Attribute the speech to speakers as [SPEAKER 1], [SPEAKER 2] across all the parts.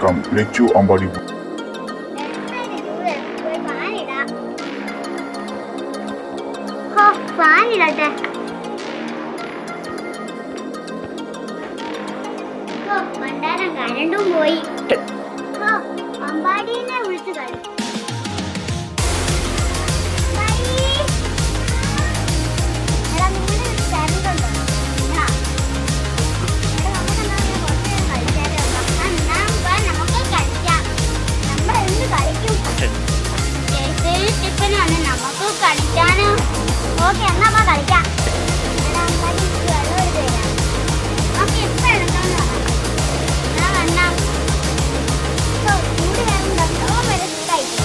[SPEAKER 1] Come, let you Ambadi.
[SPEAKER 2] ഫാനിടട്ടെ. ഭണ്ഡാരം കരണ്ടും പോയി. അമ്പാടിനെ വിളിച്ചു കളി. നമുക്ക് കളിക്കാനോ? ഓക്കെ, എന്നാ കളിക്കാം. വെള്ളം എടുത്ത് തരാം. നമുക്ക് ഇപ്പം എടുക്കാന്ന് പറയാം. ഞാൻ വണ്ണം ചൂട് കയറുന്നുണ്ടോ വരെ ചൂടായിട്ട്.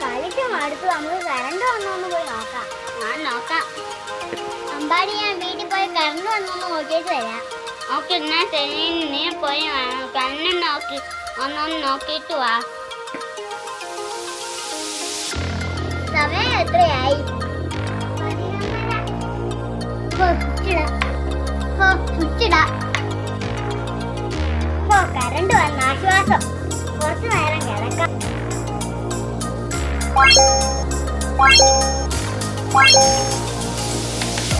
[SPEAKER 2] കളിക്കും അടുത്ത് നമുക്ക് കറണ്ട് വന്നോന്ന് പോയി നോക്കാം. ഞാൻ നോക്കാം. അമ്പാടി, ഞാൻ വീട്ടിൽ പോയി കറണ്ട് വന്നോന്ന് നോക്കിയിട്ട് വരാം. ഓക്കെ, എന്നാ ശരി. നീ പോയി കണ്ണ് നോക്കി ഒന്നൊന്ന് നോക്കിയിട്ട് വാ. സമയം എത്രയായി? കറണ്ട് വന്ന ആശ്വാസം. കുറച്ചു നേരം കിടക്കാം. What?